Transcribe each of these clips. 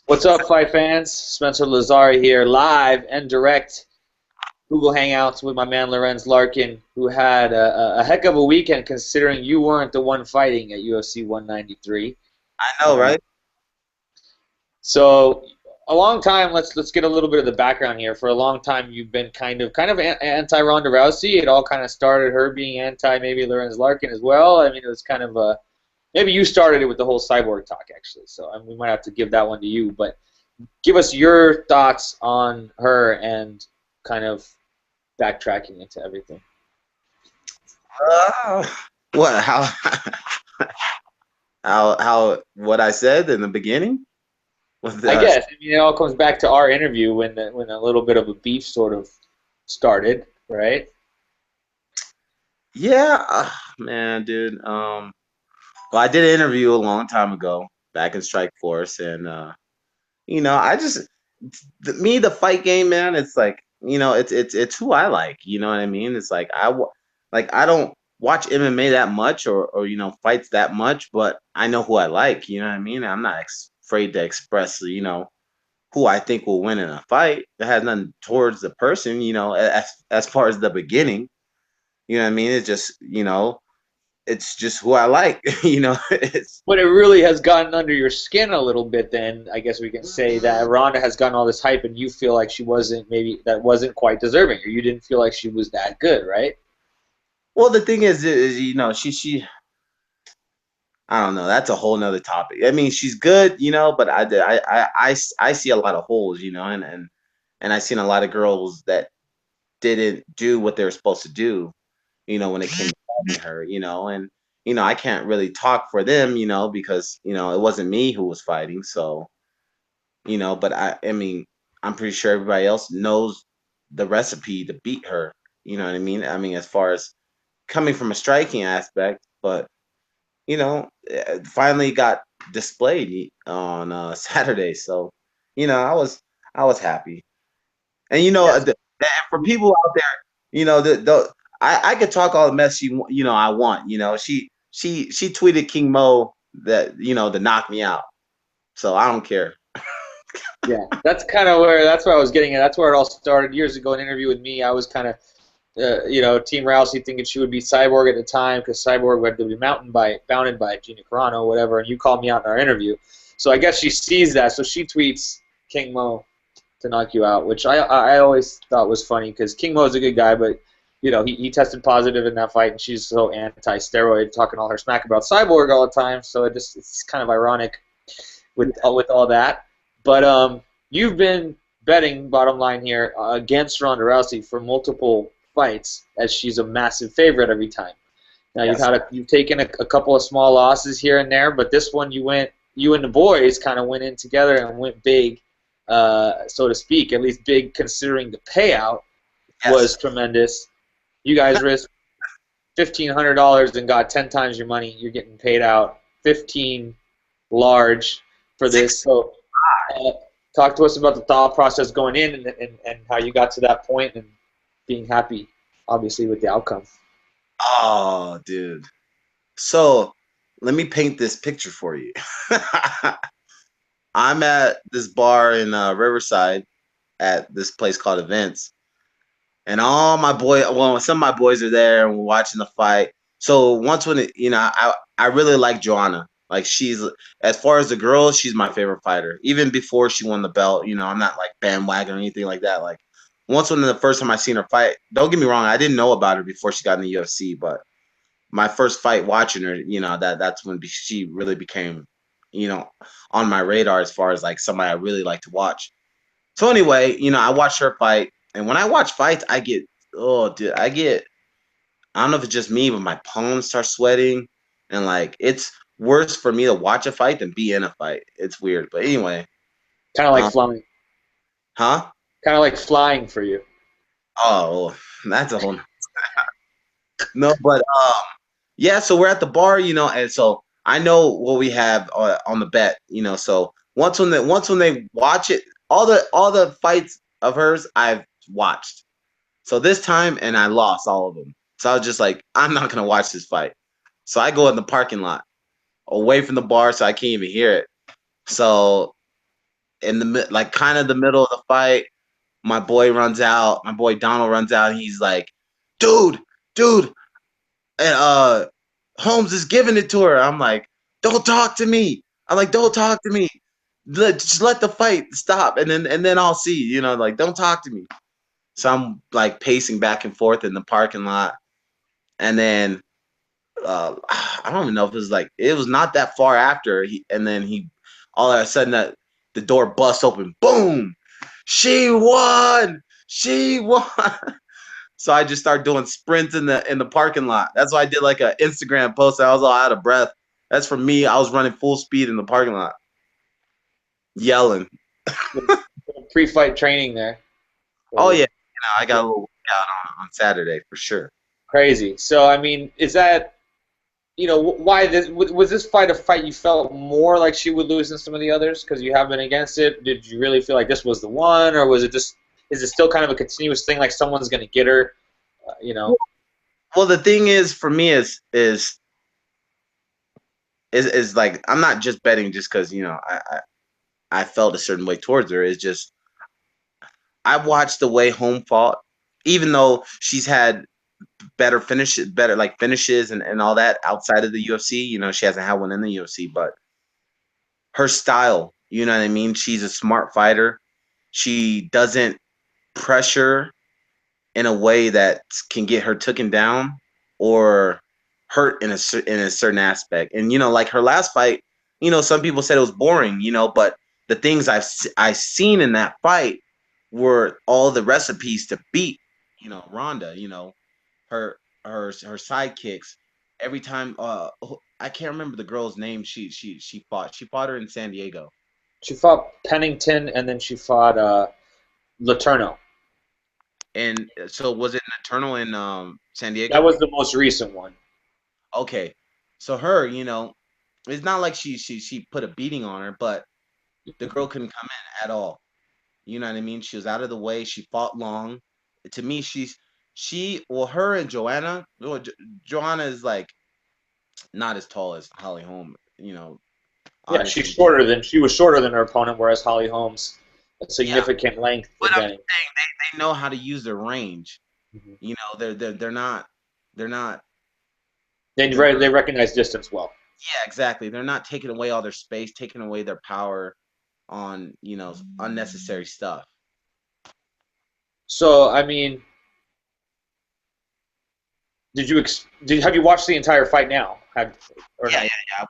What's up, fight fans? Spencer Lazari here, live and direct Google Hangouts with my man Lorenz Larkin, who had a heck of a weekend considering you weren't the one fighting at UFC 193. I know, Uh, right? so a long time. Let's get a little bit of the background here. For a long time, you've been kind of anti Ronda Rousey. It all kind of started her being anti maybe Lorenz Larkin as well. I mean, it was kind of a maybe you started it with the whole cyborg talk actually. So we might have to give that one to you, but give us your thoughts on her and kind of backtracking into everything. Uh, what? How? How? What I said in the beginning with I the guess I mean it all comes back to our interview when a little bit of a beef sort of started, right? yeah, man, dude. Well, I did an interview a long time ago back in Strike Force, and I just the fight game, man. It's like it's who I like. You know what I mean? It's like I don't watch MMA that much or fights that much, but I know who I like. You know what I mean? I'm not afraid to express who I think will win in a fight. It has nothing towards the person, as far as the beginning. You know what I mean? It's just who I like. It's But it really has gotten under your skin a little bit. Then I guess we can say that Ronda has gotten all this hype, and you feel like she wasn't quite deserving, or you didn't feel like she was that good, right? well, the thing is she I don't know. That's a whole nother topic. I mean, she's good, but I see a lot of holes, and I seen a lot of girls that didn't do what they were supposed to do, when it came to fighting her, and I can't really talk for them, because it wasn't me who was fighting, so but I mean, I'm pretty sure everybody else knows the recipe to beat her. You know what I mean? I mean, as far as coming from a striking aspect, but finally got displayed on Saturday, so I was happy. And Yes. for people out there, I could talk all the mess I want. She tweeted King Mo that to knock me out, so I don't care. Yeah, that's where I was getting at. That's where it all started years ago. An interview with me, I was kind of, Team Rousey thinking she would be Cyborg at the time because Cyborg had to be bounded by Gina Carano, whatever. And you called me out in our interview, so I guess she sees that. So she tweets King Mo to knock you out, which I always thought was funny because King Mo is a good guy, but he tested positive in that fight, and she's so anti-steroid, talking all her smack about Cyborg all the time. So it's kind of ironic with all that. But you've been betting, bottom line here, against Ronda Rousey for multiple fights, as she's a massive favorite every time. Now Yes. you've taken a couple of small losses here and there, but this one you and the boys kind of went in together and went big, so to speak. At least big considering the payout Yes. was tremendous. You guys risked $1,500 and got 10 times your money. You're getting paid out 15 large for this. Six. So uh, talk to us about the thought process going in and how you got to that point and being happy, obviously, with the outcome. Oh, dude. So let me paint this picture for you. I'm at this bar in Riverside at this place called Events, and some of my boys are there, and we're watching the fight. So once when I really like Joanna. Like she's as far as the girls, she's my favorite fighter. Even before she won the belt, I'm not like bandwagon or anything like that. Like once when the first time I seen her fight, don't get me wrong, I didn't know about her before she got in the UFC, but my first fight watching her, that's when she really became, you know, on my radar as far as like somebody I really like to watch. So anyway, I watched her fight, and when I watch fights, oh, dude, I don't know if it's just me, but my palms start sweating, and like it's worse for me to watch a fight than be in a fight. It's weird, but anyway, Kind of like um, flying, huh? kind of like flying for you. Oh, that's a whole no, but yeah. So we're at the bar, and so I know what we have on the bet, So once when they watch it, all the fights of hers I've watched. So this time, and I lost all of them. So I was just like, I'm not gonna watch this fight. So I go in the parking lot, away from the bar, so I can't even hear it. So in the like kind of the middle of the fight, my boy runs out. My boy Donald runs out. And he's like, dude, dude, and Holmes is giving it to her. I'm like, don't talk to me. I'm like, don't talk to me. Just let the fight stop, and then I'll see. Like, don't talk to me. So I'm like pacing back and forth in the parking lot, and then I don't even know if it was not that far after and then he all of a sudden that the door busts open, boom, she won, she won. So I just started doing sprints in the parking lot. That's why I did like an Instagram post. I was all out of breath. That's for me. I was running full speed in the parking lot, yelling. Pre-fight training there. Oh yeah, I got a little workout on Saturday for sure. Crazy. So I mean, is that why this was this fight a fight you felt more like she would lose than some of the others because you have been against it? Did you really feel like this was the one, or was it just is it still kind of a continuous thing like someone's going to get her? Well, the thing is for me is like I'm not just betting just because I felt a certain way towards her. It's just I watched the way Home fought, even though she's had better like finishes and all that outside of the UFC. She hasn't had one in the UFC, but her style, you know what I mean? She's a smart fighter. She doesn't pressure in a way that can get her taken down or hurt in a certain aspect. And like her last fight, some people said it was boring, but the things I seen in that fight were all the recipes to beat, Ronda. Her sidekicks. Every time, I can't remember the girl's name. She fought. She fought her in San Diego. She fought Pennington and then she fought Laterno. And so was it an Eternal in San That Diego? was the most recent one. Okay, so her, it's not like she put a beating on her, but the girl couldn't come in at all. You know what I mean? She was out of the way. She fought long. To me, her and Joanna. Well, Joanna is like not as tall as Holly Holm. Yeah, Obviously. she was shorter than her opponent, whereas Holly Holm's a Yeah, significant length but I'm just advantage. saying they know how to use their range. Mhm. They're not They recognize distance well. yeah, exactly. They're not taking away all their space, taking away their power on, unnecessary stuff. So I mean, have you watched the entire fight now? Or Yeah, no? yeah, yeah.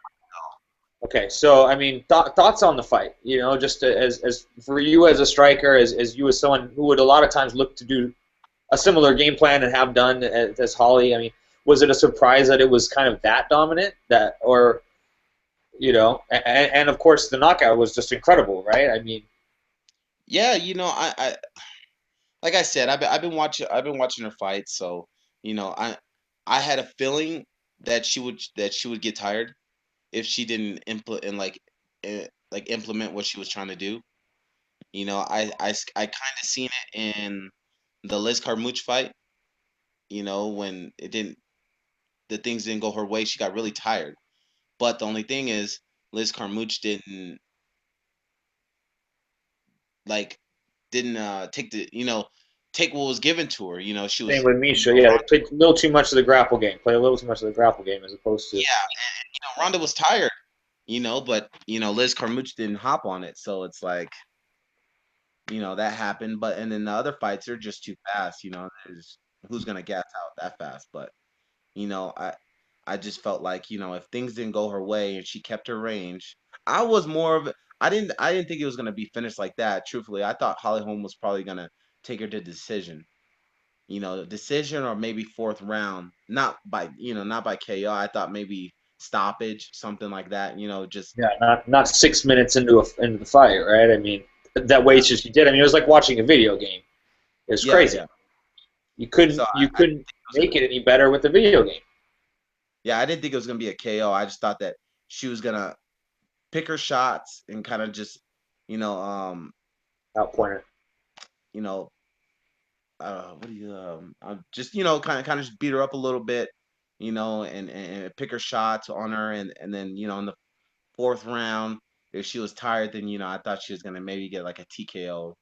Okay, so I mean, thoughts on the fight? Just as for you as a striker, as you as someone who would a lot of times look to do a similar game plan and have done as Holly. I mean, was it a surprise that it was kind of that dominant? Or and of course the knockout was just incredible, right? I mean, Yeah, I like I said, I've been watching her fight, so I had a feeling that she would get tired if she didn't implement what she was trying to do. I kind of seen it in the Liz Carmouche fight. When the things didn't go her way, she got really tired. But the only thing is, Liz Carmouche like didn't take what was given to her. She same was with Misha. Yeah, they played a little too much of the grapple game. Play a little too much of the grapple game as opposed to. yeah, Ronda was tired, but Liz Carmouche didn't hop on it, so it's like that happened. But and then the other fights are just too fast. There's who's gonna gas out that fast, but you know I I just felt like if things didn't go her way and she kept her range, I was more of I didn't think it was gonna be finished like that. Truthfully, I thought Holly Holm was probably gonna take her to decision. Decision or maybe fourth round, not by KO. I thought maybe stoppage, something like that. Just Yeah, not 6 minutes into the fight, right? I mean, that way she did. I mean, it was like watching a video game. It was yeah, crazy. yeah. You So couldn't I, you I didn't couldn't think it was make gonna. it any better with the video game. Yeah, I didn't think it was gonna be a KO. I just thought that she was gonna pick her shots and kind of just, you know, Outpointer. you know, what do you, just kind of just beat her up a little bit, and pick her shots on her, and then in the fourth round. if she was tired, then I thought she was gonna maybe get like a TKO.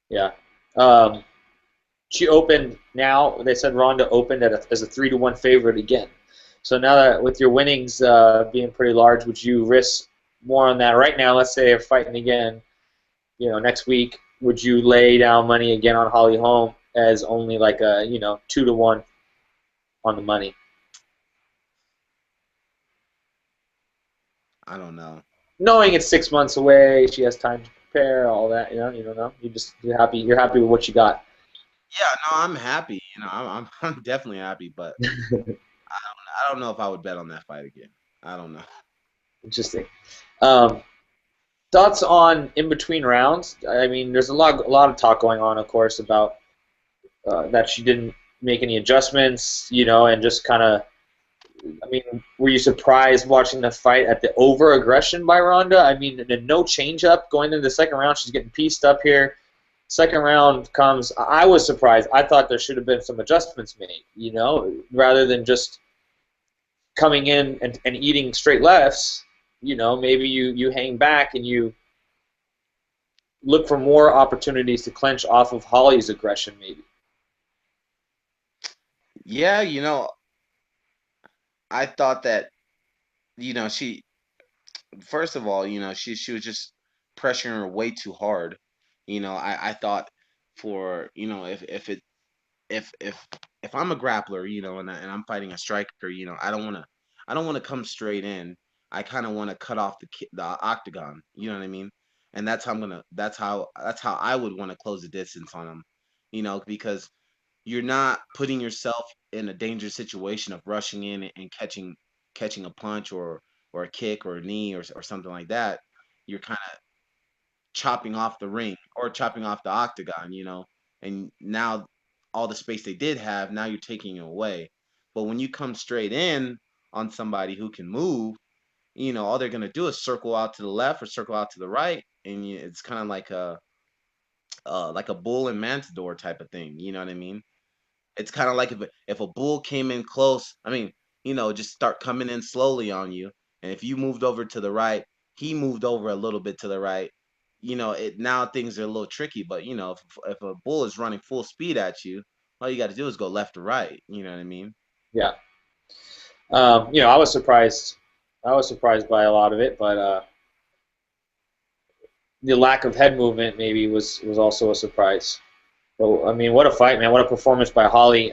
Yeah. Um, she opened now. They said Ronda opened as a 3-1 favorite again. So now that with your winnings being pretty large, would you risk more on that right now? Let's say they're fighting again, next week. Would you lay down money again on Holly Holm as only like a 2-1 on the money, I don't know. knowing it's 6 months away? She has time to prepare, all that. You don't know. You're happy. You're happy with what you got. Yeah, no, I'm happy. I'm I'm definitely happy, but I don't know if I would bet on that fight again. I don't know. Interesting. Um, Thoughts on in between rounds? I mean, there's a lot of talk going on, of course, about that she didn't make any adjustments, and just kind of. I mean, were you surprised watching the fight at the over aggression by Ronda? I mean, the no change up going into the second round. She's getting pieced up here. Second round comes. I was surprised. I thought there should have been some adjustments made, rather than just coming in and eating straight lefts. Maybe you hang back and you look for more opportunities to clinch off of Holly's aggression, maybe. Yeah, I thought that she first of all, she was just pressuring her way too hard. I thought for if if if I'm a grappler, and I'm fighting a striker, I don't want to come straight in. I kind of want to cut off the octagon. You know what I mean? And that's how I would want to close the distance on them. Because you're not putting yourself in a dangerous situation of rushing in and catching a punch or a kick or a knee or something like that. You're kind of chopping off the ring or chopping off the octagon, and now all the space they did have, now you're taking it away. But when you come straight in on somebody who can move, all they're gonna do is circle out to the left or circle out to the right, and it's kind of like a bull and matador type of thing. You know what I mean? It's kind of like if a bull came in close, I mean, just start coming in slowly on you, and if you moved over to the right, he moved over a little bit to the right. It now things are a little tricky, but if a bull is running full speed at you, all you got to do is go left or right. You know what I mean? Yeah. I was surprised. I was surprised by a lot of it, but the lack of head movement maybe was also a surprise. But I mean, what a fight, man! What a performance by Holly.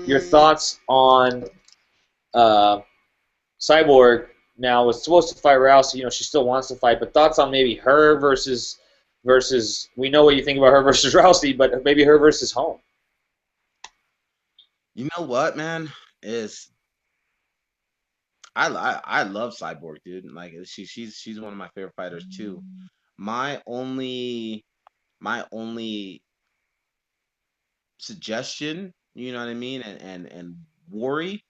Your thoughts on uh, Cyborg now was supposed to fight Rousey. She still wants to fight, but thoughts on maybe her versus we know what you think about her versus Rousey, but maybe her versus Holm. You know what, man? Is I love Cyborg, dude. Like she's one of my favorite fighters too. My only my only suggestion, you know what I mean, and worry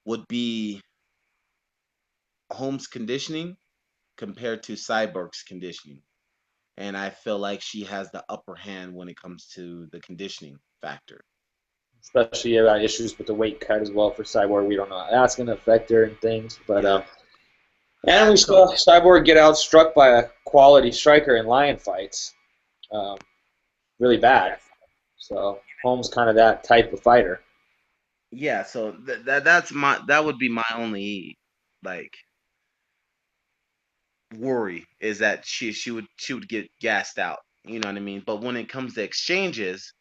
would be Holmes' conditioning compared to Cyborg's conditioning. And I feel like she has the upper hand when it comes to the conditioning factor. Especially about issues with the weight cut as well for Cyborg. We don't know how that's going to affect her and things. But Yeah. and we So saw Cyborg get outstruck by a quality striker in lion fights, um, really bad. So Holmes kind of that type of fighter. yeah, so that would be my only like worry is that she would get gassed out. You know what I mean? But when it comes to exchanges,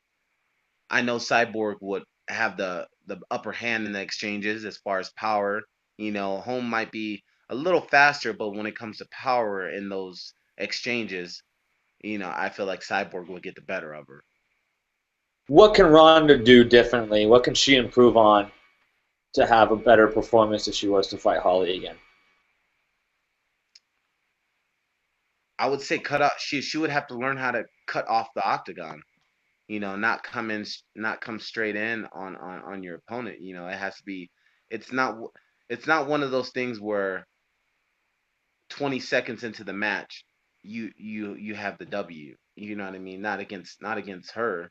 I know Cyborg would have the upper hand in the exchanges as far as power. Home might be a little faster, but when it comes to power in those exchanges, I feel like Cyborg will get the better of her. What can Ronda do differently? What can she improve on to have a better performance if she was to fight Holly again? I would say cut out. She would have to learn how to cut off the octagon. Not come straight in on your opponent. It has to be. It's not. It's not one of those things where 20 seconds into the match, you have the W. You know what I mean? Not against her.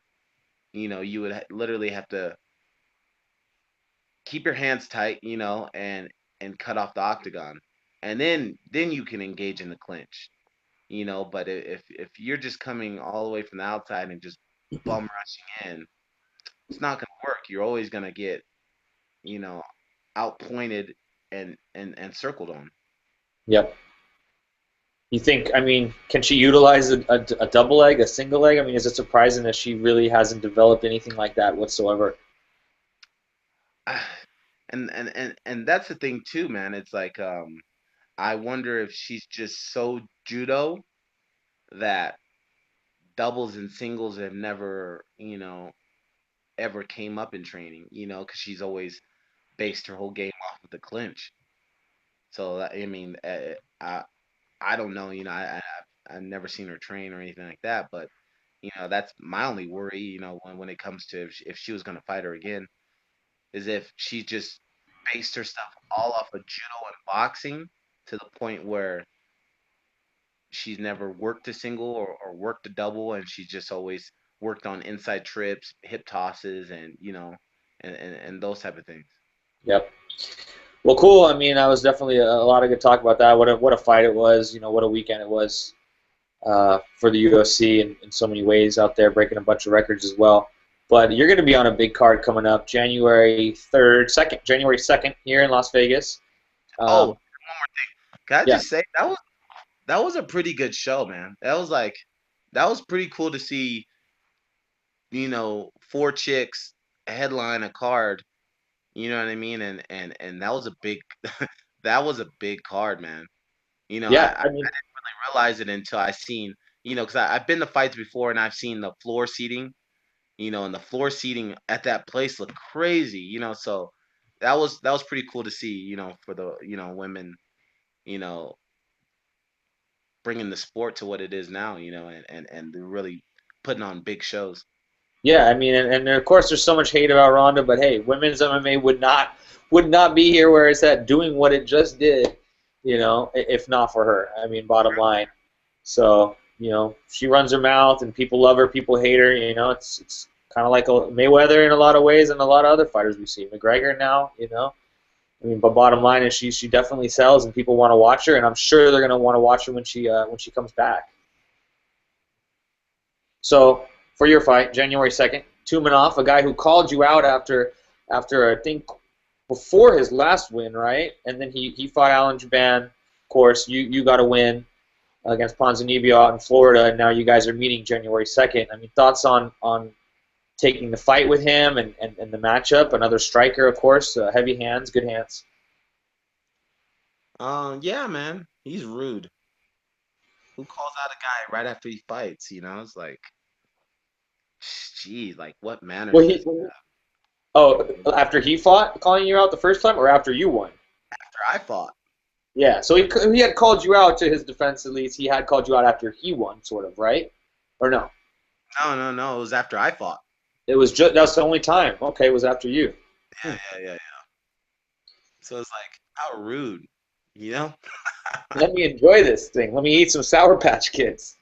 You would literally have to keep your hands tight, and cut off the octagon. and then you can engage in the clinch, But if you're just coming all the way from the outside and just bum rushing in, it's not gonna work. You're always gonna get, you know, outpointed and circled on. Yep. You think? I mean, can she utilize a double leg, a single leg? I mean, is it surprising that she really hasn't developed anything like that whatsoever? And that's the thing too, man. It's like I wonder if she's just so judo that doubles and singles have never, ever came up in training, because she's always based her whole game off of the clinch. So I mean, I don't know, I've never seen her train or anything like that, but that's my only worry, when it comes to if she was going to fight her again, is if she just based her stuff all off of judo and boxing to the point where she's never worked a single or worked a double, and she's just always worked on inside trips, hip tosses, and and those type of things. Yep. Well, cool. I mean, that was definitely a lot of good talk about that. What a fight it was. What a weekend it was for the UFC in so many ways out there, breaking a bunch of records as well. But you're going to be on a big card coming up January 2nd here in Las Vegas. Oh, one Um, more thing. Can I yeah, just say that was a pretty good show, man. That was pretty cool to see, four chicks headline a card, you know what I mean? And that was a big that was a big card, man. yeah. I I mean, didn't realize it until I seen, because I've been to fights before and I've seen the floor seating, and the floor seating at that place looked crazy, so that was pretty cool to see, for the, women, you know, bringing the sport to what it is now, and they're really putting on big shows. yeah. I mean, and of course, there's so much hate about Ronda, but hey, women's MMA would not be here where it's at, doing what it just did. If not for her. I mean, bottom line. So, she runs her mouth and people love her, people hate her. It's kind of like a Mayweather in a lot of ways and a lot of other fighters we see. McGregor now. I mean, but bottom line is she definitely sells and people want to watch her, and I'm sure they're going to want to watch her when she comes back. So, for your fight, January 2nd, Tumenov, a guy who called you out after I think before his last win, right? And then he fought Alan Jaban. Of course, you got a win against Ponzinibbio out in Florida, and now you guys are meeting January 2nd. I mean, thoughts on taking the fight with him and the matchup? Another striker, of course, heavy hands, good hands. Yeah, man, he's rude. Who calls out a guy right after he fights? It's like, gee, like what Well, manners he does oh he have? after he fought, calling you out the first time, or after you won? After I fought. Yeah, so he had called you out, to his defense at least. He had called you out after he won, sort of, right? Or no? No, no, no. It was after I fought. It was just that's the only time. Okay, it was after you. Yeah, yeah, yeah, yeah. So it's like, how rude, you know? Let me enjoy this thing. Let me eat some Sour Patch Kids.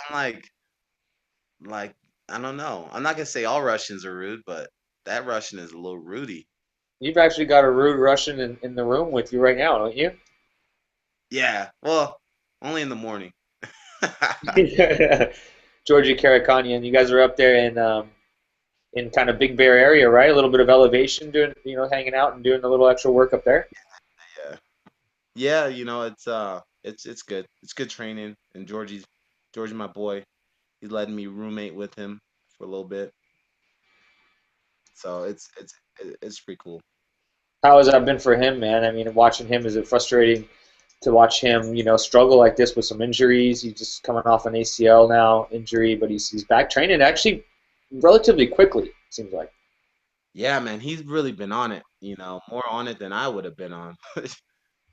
I'm like, I don't know. I'm not gonna say all Russians are rude, but that Russian is a little rudy. You've actually got a rude Russian in the room with you right now, don't you? Yeah. Well, only in the morning. Georgia Karakanian, you guys are up there in kind of Big Bear area, right? A little bit of elevation, doing hanging out and doing a little extra work up there. Yeah. Yeah, it's good. It's good training. And Georgie, my boy, he's letting me roommate with him for a little bit. So it's pretty cool. How has that been for him, man? I mean, watching him, is it frustrating to watch him, struggle like this with some injuries? He's just coming off an ACL now injury, but he's back training actually relatively quickly. Seems like. Yeah, man, he's really been on it, more on it than I would have been on.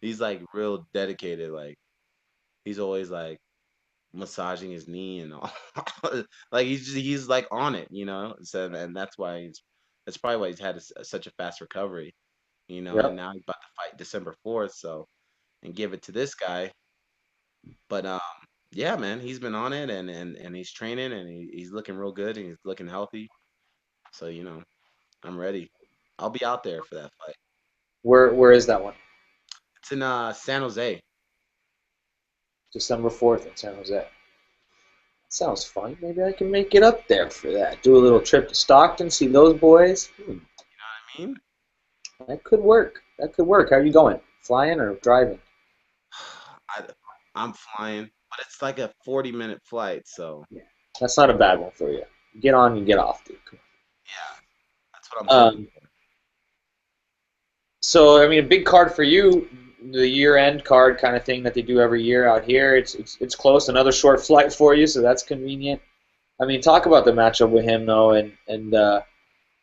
He's like real dedicated. Like he's always like massaging his knee and all. Like he's like on it, So and that's probably why he's had such a fast recovery, And Yep. now he's about to fight December 4th, so and give it to this guy. But yeah, man, he's been on it and he's training and he's looking real good and he's looking healthy. So I'm ready. I'll be out there for that fight. Where is that one? It's in San Jose. December 4th in San Jose. Sounds fun. Maybe I can make it up there for that. Do a little trip to Stockton, see those boys. I mean, That could work. That could work. How are you going? Flying or driving? I, I'm flying, but it's like a 40-minute flight, so Yeah, that's not a bad one for you. Get on and get off, dude. yeah, that's what I'm hoping Um, for. so I mean, a big card for you, the year-end card kind of thing that they do every year out here. It's close. Another short flight for you, so that's convenient. I mean, talk about the matchup with him though, and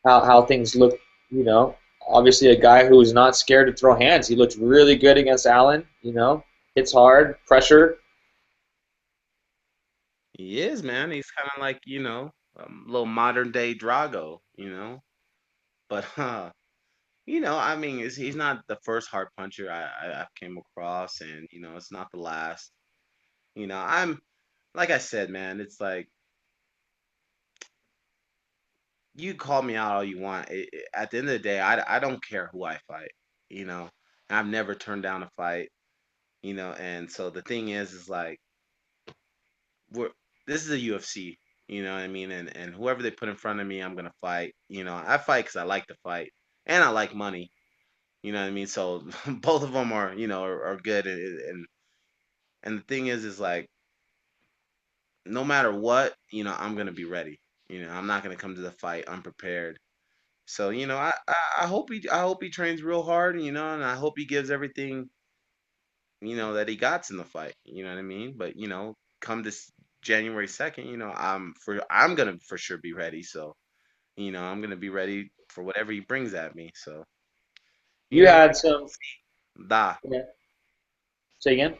how things look. You know, obviously a guy who's not scared to throw hands. He looked really good against Allen. You know, hits hard, pressure. He is, man. He's kind of like, little modern day Drago, But I mean, he's not the first hard puncher I've came across, and it's not the last. I'm like I said, man. It's like you call me out all you want. At the end of the day, I don't care who I fight. You know, I've never turned down a fight. And so the thing is like we're this is a UFC. You know what I mean? And whoever they put in front of me, I'm gonna fight. I fight because I like to fight, and I like money. You know what I mean? So both of them are are good, and the thing is like no matter what, I'm gonna be ready. I'm not gonna come to the fight unprepared. So I hope he trains real hard, and I hope he gives everything that he got in the fight. You know what I mean? But come this January 2nd, I'm gonna for sure be ready. So I'm gonna be ready for whatever he brings at me. So you You know, had some. da. Yeah. Say again.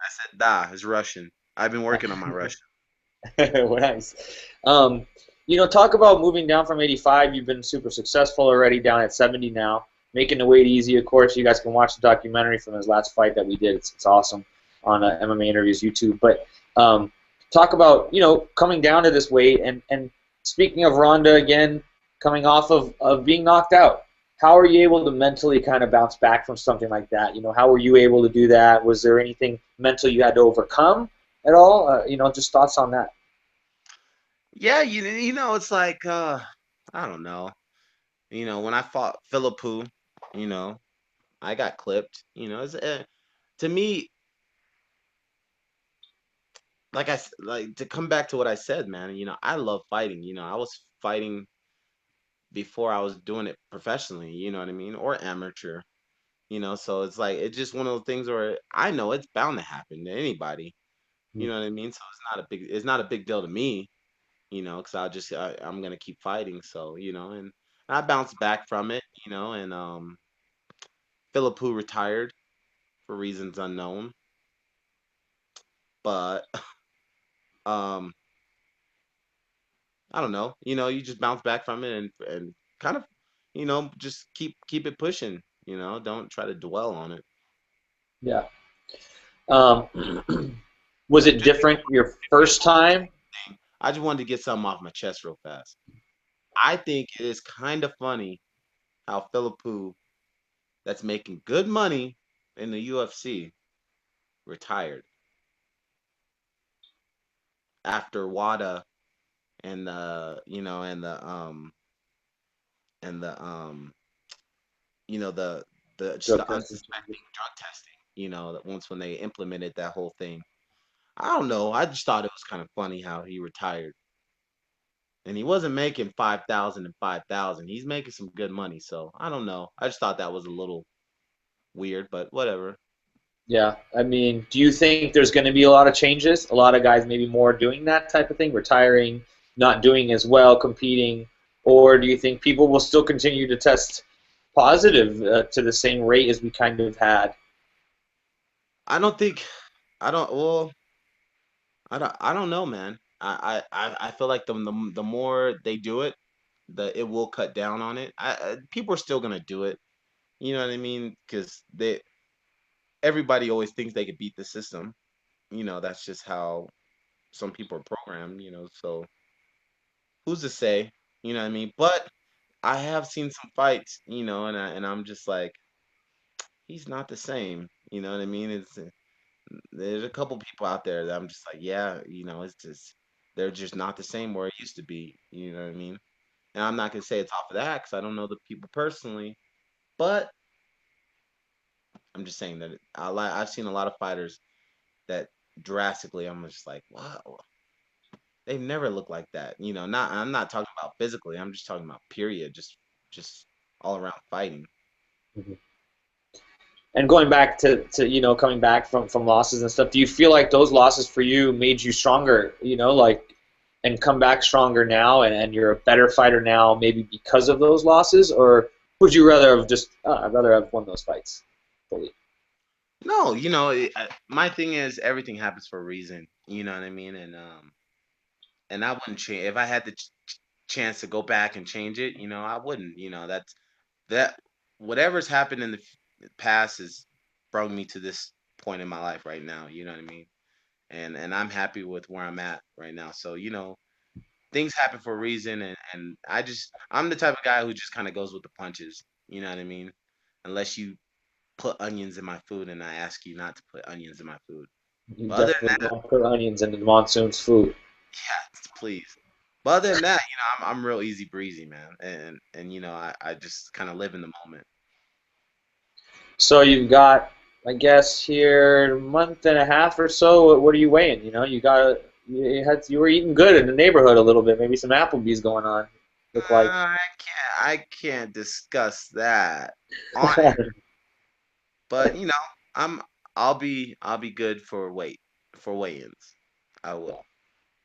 I said da is Russian. I've been working on my Russian. Nice. Um, talk about moving down from 85. You've been super successful already down at 70 now, making the weight easy. Of course, you guys can watch the documentary from his last fight that we did. It's awesome on MMA Interviews YouTube. But talk about coming down to this weight and speaking of Ronda again, coming off of being knocked out. How are you able to mentally kind of bounce back from something like that? How were you able to do that? Was there anything mental you had to overcome at all? Just thoughts on that. Yeah, it's like I don't know. When I fought Philippou, you know, I got clipped. To me, like to come back to what I said, man. I love fighting. I was fighting before I was doing it professionally. You know what I mean, or amateur. So it's like it's just one of those things where I know it's bound to happen to anybody. You know what I mean? So it's not a big deal to me. Because I'm gonna keep fighting. So and I bounced back from it. And Philippou retired for reasons unknown, but um, I don't know. You just bounce back from it and kind of just keep it pushing. Don't try to dwell on it. Yeah. Um, was it Just different your wait, first time? I just wanted to get something off my chest real fast. I think it is kind of funny how Philippou, that's making good money in the UFC, retired after WADA and the just Drug the testing charges. unsuspecting drug testing. That once when they implemented that whole thing, I don't know. I just thought it was kind of funny how he retired, and he wasn't making 5,000 and 5,000. He's making some good money, so I don't know. I just thought that was a little weird, but whatever. Yeah. I mean, do you think there's going to be a lot of changes? A lot of guys maybe more doing that type of thing, retiring, not doing as well, competing, or do you think people will still continue to test positive to the same rate as we kind of had? I don't think I don't well I don't know, man. I feel like the more they do it, it will cut down on it. People are still gonna do it. You know what I mean? Because everybody always thinks they could beat the system. That's just how some people are programmed. So who's to say? You know what I mean? But I have seen some fights. And I'm just like, he's not the same. You know what I mean? It's there's a couple people out there that I'm just like, yeah, it's just they're just not the same where it used to be. You know what I mean? And I'm not gonna say it's off of that because I don't know the people personally, but I'm just saying that I've seen a lot of fighters that drastically I'm just like, wow, they've never looked like that. Not I'm not talking about physically. I'm just talking about period, just all around fighting. Mhm. And going back to coming back from losses and stuff, do you feel like those losses for you made you stronger? Like and come back stronger now, and you're a better fighter now, maybe because of those losses, or would you rather have just I'd rather have won those fights fully? No, my thing is everything happens for a reason. You know what I mean? And I wouldn't change if I had the chance to go back and change it. I wouldn't. That whatever's happened in the past has brought me to this point in my life right now. You know what I mean? And I'm happy with where I'm at right now. So things happen for a reason, and I'm the type of guy who just kind of goes with the punches. You know what I mean? Unless you put onions in my food, and I ask you not to put onions in my food. You But other than definitely don't put onions in the monsoon's food. yeah, please. But other than that, I'm real easy breezy, man, and I just kind of live in the moment. So you've got, I guess, here a month and a half or so. What are you weighing? You were eating good in the neighborhood a little bit. Maybe some Applebee's going on. Look like. I can't discuss that on air, but I'm I'll be good for weigh-ins. I will.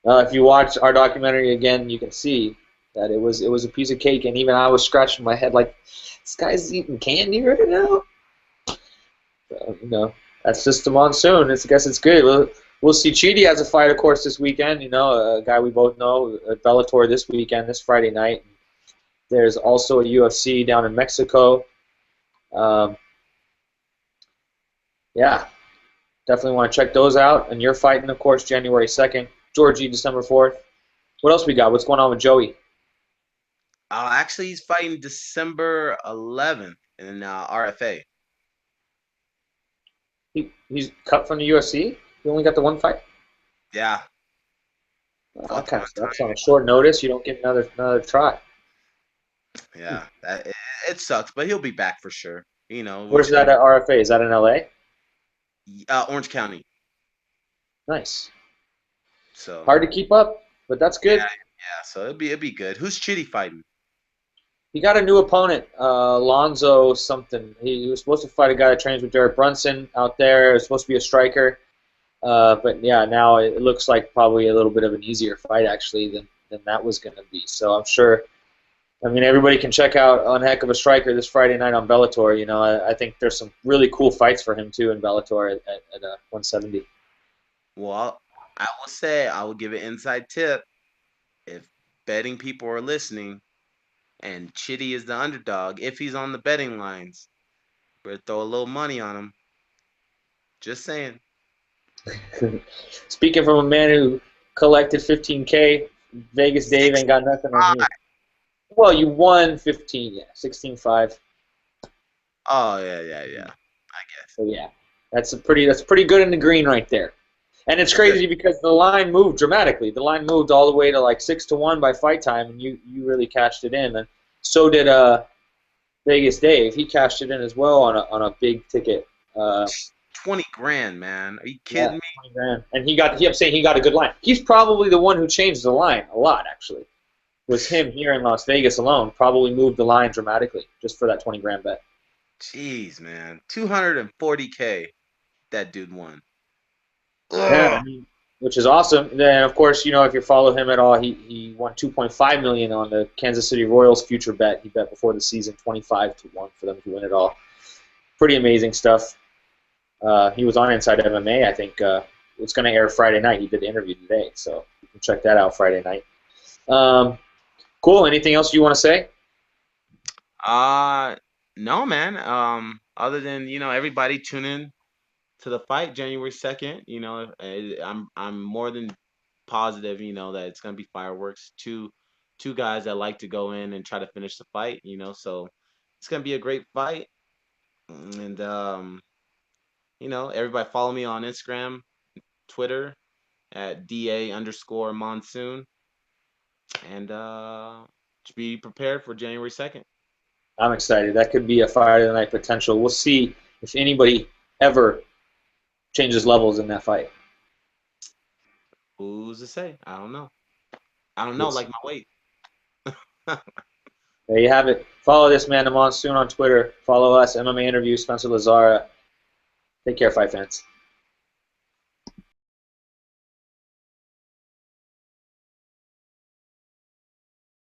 If you watch our documentary again, you can see that it was a piece of cake, and even I was scratching my head like, this guy's eating candy right now. So, that's just the monsoon. I guess it's good. We'll see. Chidi has a fight, of course, this weekend. A guy we both know, Bellator this weekend, this Friday night. There's also a UFC down in Mexico. Um, yeah, definitely want to check those out. And you're fighting, of course, January 2nd. Georgie, December 4th. What else we got? What's going on with Joey? Actually, he's fighting December 11th in RFA. He's cut from the UFC? He only got the one fight? Yeah, Oh, that fought the kind one of sucks. time. On a short notice, you don't get another try. Yeah, it sucks, but he'll be back for sure. Where's that at RFA? Is that in LA? Orange County. Nice. So Hard to keep up, but that's yeah, good. yeah. So it'd be good. Who's Chitty fighting? He got a new opponent, Lonzo something. He was supposed to fight a guy that trains with Derek Brunson out there. It was supposed to be a striker. But yeah, now it looks like probably a little bit of an easier fight actually than that was going to be. So I'm sure. I mean, everybody can check out on Heck of a Striker this Friday night on Bellator. I think there's some really cool fights for him too in Bellator at 170. Well, I will say I will give an inside tip. If betting people are listening and Chitty is the underdog, if he's on the betting lines, better throw a little money on him. Just saying. Speaking from a man who collected 15K, Vegas Dave ain't got nothing on 65. you. Well, you won 15, yeah, 16-5. Oh yeah, yeah, yeah. I guess. So yeah, that's pretty good in the green right there. And it's Good. crazy because the line moved dramatically. The line moved all the way to like 6-1 by fight time, and you really cashed it in. And so did Vegas Dave. He cashed it in as well on a big ticket. Uh, 20 grand, man. Are you yeah, kidding me? 20 grand. And he kept saying he got a good line. He's probably the one who changed the line a lot. Actually, was him here in Las Vegas alone. Probably moved the line dramatically just for that 20 grand bet. Jeez, man. 240K that dude won. Yeah, Ugh. I mean, which is awesome. Then, of course, if you follow him at all, he won 2.5 million on the Kansas City Royals future bet. He bet before the season 25-1 for them to win it all. Pretty amazing stuff. He was on Inside MMA. I think it's going to air Friday night. He did the interview today, so you can check that out Friday night. Cool. Anything else you want to say? Uh no, man. Other than, everybody tune in to the fight January 2nd, I'm more than positive, that it's gonna be fireworks. Two guys that like to go in and try to finish the fight, so it's gonna be a great fight. And everybody follow me on Instagram, Twitter at DA_monsoon, and to be prepared for January 2nd. I'm excited. That could be a Fight of the Night potential. We'll see if anybody ever changes levels in that fight. Who's to say? I don't know. I don't know, Yes. like my weight. There you have it. Follow this man, the Monsoon, on Twitter. Follow us, MMA Interview, Spencer Lazara. Take care, fight fans.